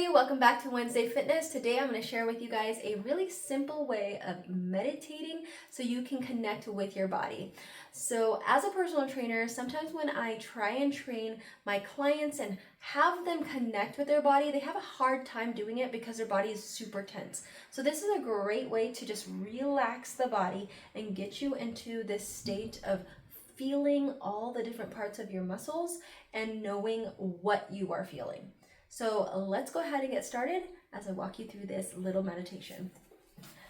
everybody, welcome back to Wednesday Fitness. Today I'm going to share with you guys a really simple way of meditating so you can connect with your body. So as a personal trainer, sometimes when I try and train my clients and have them connect with their body, they have a hard time doing it because their body is super tense. So this is a great way to just relax the body and get you into this state of feeling all the different parts of your muscles and knowing what you are feeling. So let's go ahead and get started as I walk you through this little meditation.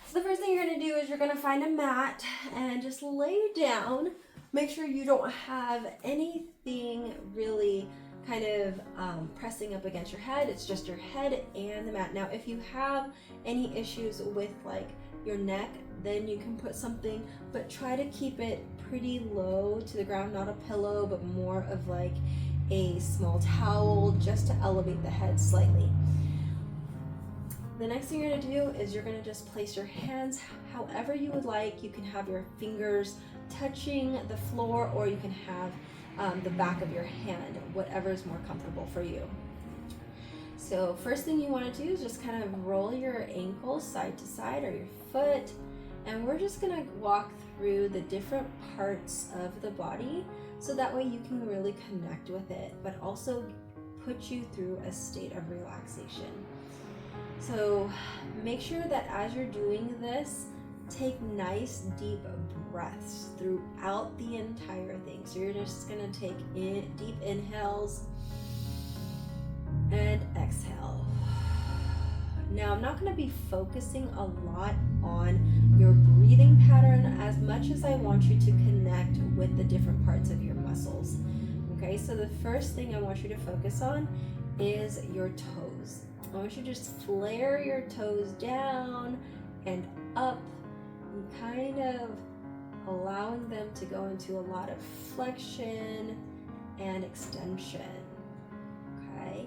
So the first thing you're going to do is you're going to find a mat and just lay down. Make sure you don't have anything really kind of pressing up against your head. It's just your head and the mat. Now, if you have any issues with like your neck, then you can put something, but try to keep it pretty low to the ground, not a pillow, but more of like a small towel just to elevate the head slightly. The next thing you're going to do is you're going to just place your hands however you would like. You can have your fingers touching the floor, or you can have the back of your hand, whatever is more comfortable for you. So first thing you want to do is just kind of roll your ankle side to side, or your foot, and we're just going to walk through the different parts of the body so that way you can really connect with it, but also put you through a state of relaxation. So make sure that as you're doing this, take nice deep breaths throughout the entire thing. So you're just going to take deep inhales and exhale. Now, I'm not going to be focusing a lot on your breathing pattern as much as I want you to connect with the different parts of your muscles. Okay, so the first thing I want you to focus on is your toes. I want you to just flare your toes down and up, and kind of allowing them to go into a lot of flexion and extension. Okay?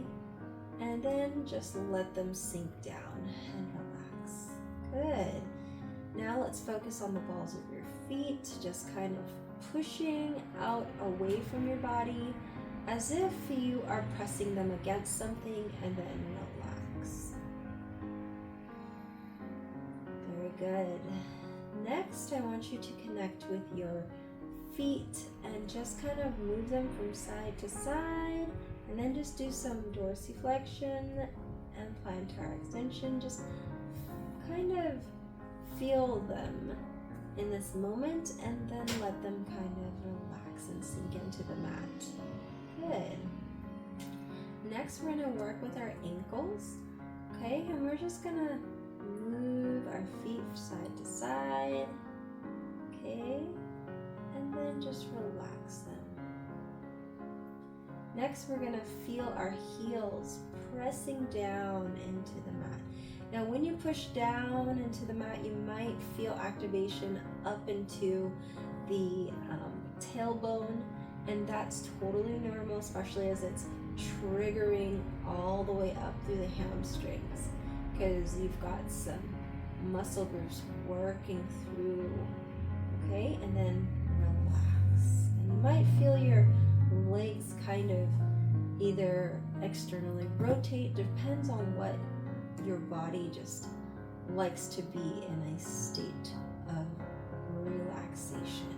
And then just let them sink down and relax. Good. Now let's focus on the balls of your feet, just kind of pushing out away from your body as if you are pressing them against something, and then relax. Very good. Next, I want you to connect with your feet and just kind of move them from side to side. And then just do some dorsiflexion and plantar extension. Just kind of feel them in this moment, and then let them kind of relax and sink into the mat. Good. Next, we're going to work with our ankles. Okay, and we're just going to move our feet side to side. Okay, and then just relax them. Next, we're going to feel our heels pressing down into the mat. Now, when you push down into the mat, you might feel activation up into the tailbone, and that's totally normal, especially as it's triggering all the way up through the hamstrings, because you've got some muscle groups working through. Okay, and then relax. And you might feel your legs kind of either externally rotate, depends on what your body just likes to be in a state of relaxation.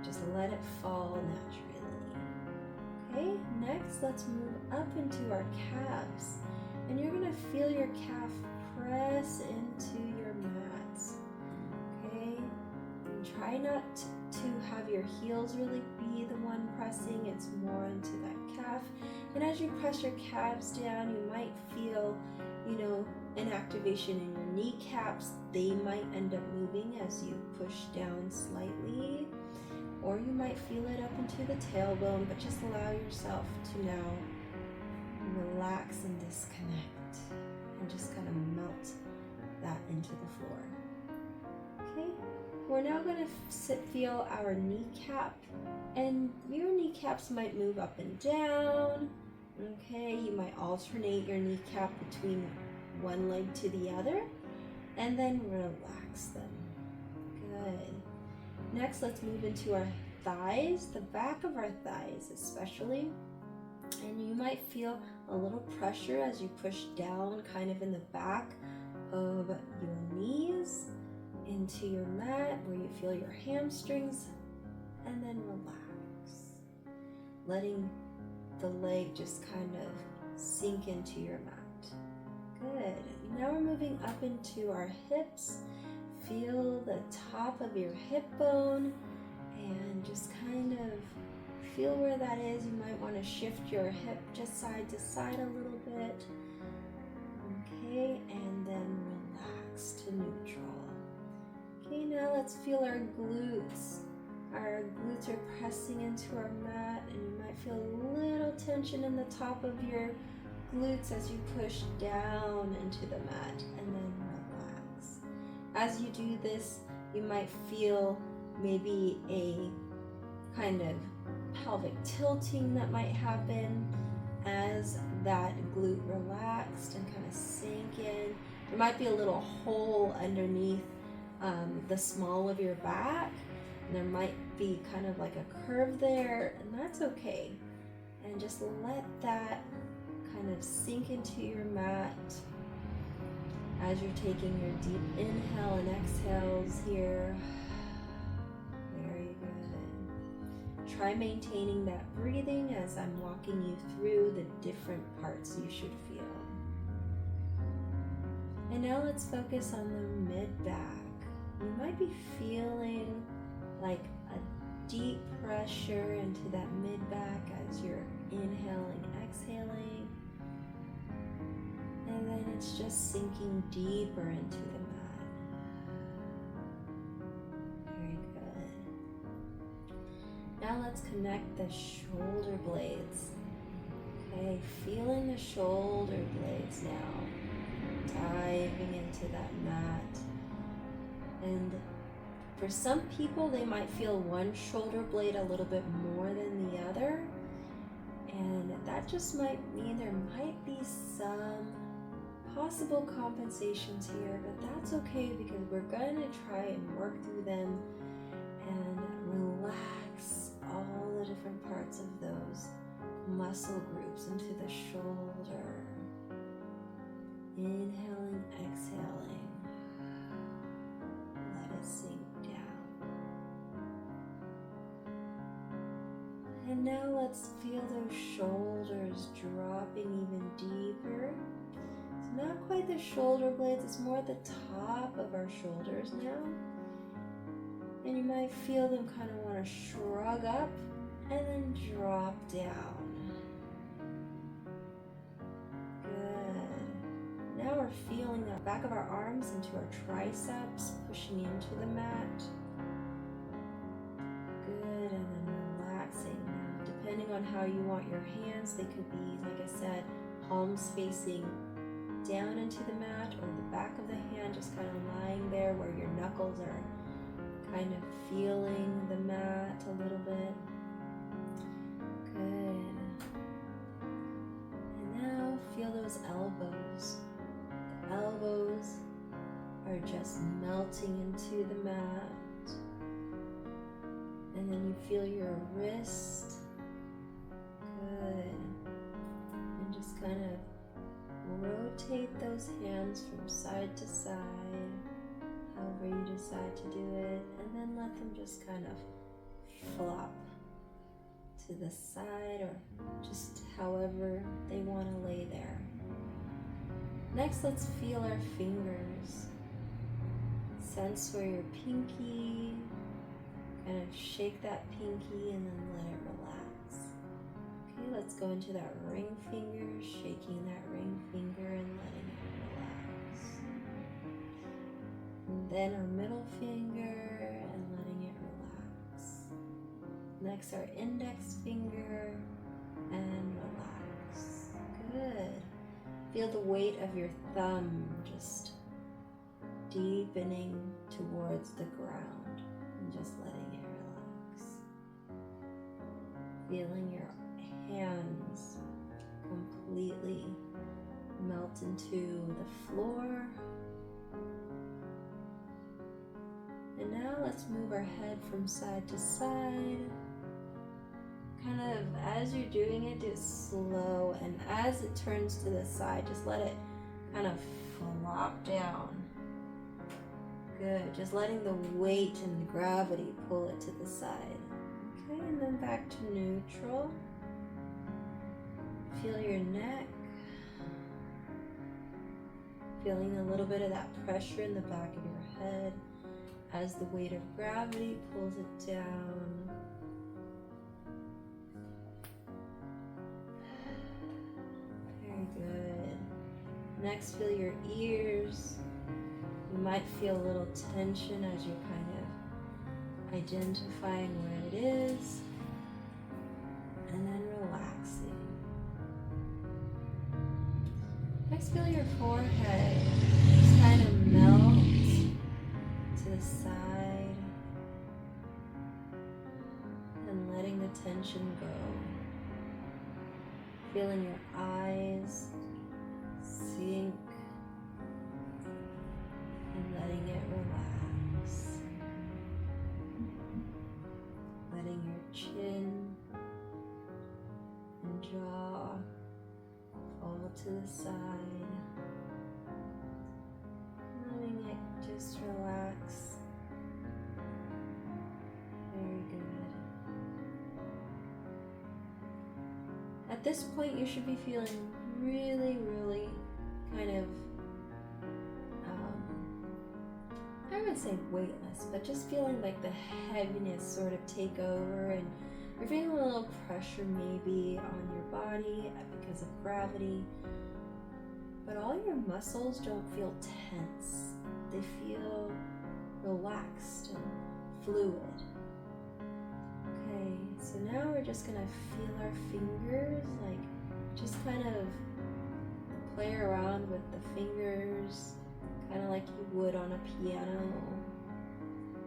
Just let it fall naturally. Okay, next let's move up into our calves, and you're going to feel your calf press into your mats. Okay, try not to have your heels really be the one pressing, it's more into that calf. And as you press your calves down, you might feel, an activation in your kneecaps. They might end up moving as you push down slightly, or you might feel it up into the tailbone, but just allow yourself to now relax and disconnect and just kind of melt that into the floor. Okay, we're now going to feel our kneecap, and your kneecaps might move up and down. Okay, you might alternate your kneecap between one leg to the other, and then relax them. Good. Next, let's move into our thighs, the back of our thighs especially, and you might feel a little pressure as you push down kind of in the back of your knees into your mat where you feel your hamstrings, and then relax, letting the leg just kind of sink into your mat. Good. Now we're moving up into our hips. Feel the top of your hip bone and just kind of feel where that is. You might want to shift your hip just side to side a little bit. Okay, and then relax to neutral. Okay, now let's feel our glutes. Our glutes are pressing into our mat, and you might feel a little tension in the top of your glutes as you push down into the mat, and then relax. As you do this, you might feel maybe a kind of pelvic tilting that might happen as that glute relaxed and kind of sank in. There might be a little hole underneath the small of your back, and there might be kind of like a curve there, and that's okay. And just let that kind of sink into your mat as you're taking your deep inhale and exhales here. Very good. Try maintaining that breathing as I'm walking you through the different parts you should feel. And now let's focus on the mid-back. You might be feeling like a deep pressure into that mid-back as you're inhaling, exhaling. And then it's just sinking deeper into the mat. Very good. Now let's connect the shoulder blades. Okay, feeling the shoulder blades now. Diving into that mat. And for some people, they might feel one shoulder blade a little bit more than the other. And that just might mean there might be some possible compensations here, but that's okay because we're going to try and work through them and relax all the different parts of those muscle groups into the shoulder. Inhaling, exhaling. Let it sink down. And now let's feel those shoulders dropping even deeper. It's not quite the shoulder blades, it's more at the top of our shoulders now. And you might feel them kind of want to shrug up and then drop down. Good. Now we're feeling the back of our arms into our triceps, pushing into the mat. Good, and then relaxing. Now, depending on how you want your hands, they could be, like I said, palms facing down into the mat, or the back of the hand just kind of lying there where your knuckles are kind of feeling the mat a little bit. Good. And now feel those elbows. The elbows are just melting into the mat. And then you feel your wrist. Good. And just kind of rotate those hands from side to side, however you decide to do it, and then let them just kind of flop to the side or just however they want to lay there. Next, let's feel our fingers. Sense where your pinky, kind of shake that pinky and then let it relax. Okay, let's go into that ring finger, shaking that ring finger and letting it relax. And then our middle finger and letting it relax. Next, our index finger and relax. Good. Feel the weight of your thumb just deepening towards the ground and just letting it relax. Feeling your hands completely melt into the floor. And now let's move our head from side to side. kind of, as you're doing it, do it slow, and as it turns to the side, just let it kind of flop down. Good, just letting the weight and the gravity pull it to the side. Okay, and then back to neutral. Feel your neck. Feeling a little bit of that pressure in the back of your head as the weight of gravity pulls it down. Very good. Next, feel your ears. You might feel a little tension as you're kind of identifying where it is, and then relaxing. Next, feel your forehead just kind of melt to the side and letting the tension go. Feeling your eyes sink and letting it relax. Letting your chin and jaw fall to the side. Letting it just relax. Very good. At this point, you should be feeling really, really kind of I wouldn't say weightless, but just feeling like the heaviness sort of take over, and you're feeling a little pressure maybe on your body because of gravity, but all your muscles don't feel tense. They feel relaxed and fluid. Okay, so now we're just gonna feel our fingers, like just kind of play around with the fingers, kind of like you would on a piano,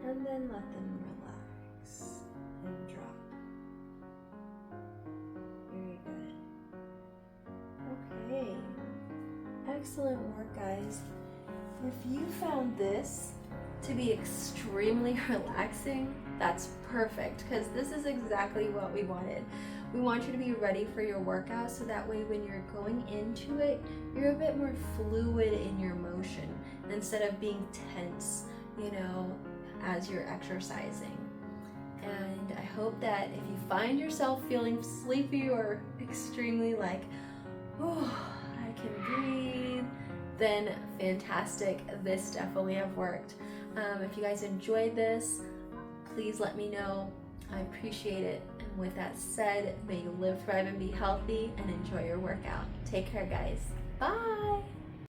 and then let them relax and drop. Very good. Okay, excellent work, guys. If you found this to be extremely relaxing, that's perfect, because this is exactly what we wanted. We want you to be ready for your workout, so that way when you're going into it, you're a bit more fluid in your motion instead of being tense, you know, as you're exercising. And I hope that if you find yourself feeling sleepy or extremely like, oh, I can breathe, then fantastic, this definitely have worked. If you guys enjoyed this, please let me know. I appreciate it. And with that said, may you live, thrive, and be healthy, and enjoy your workout. Take care, guys. Bye.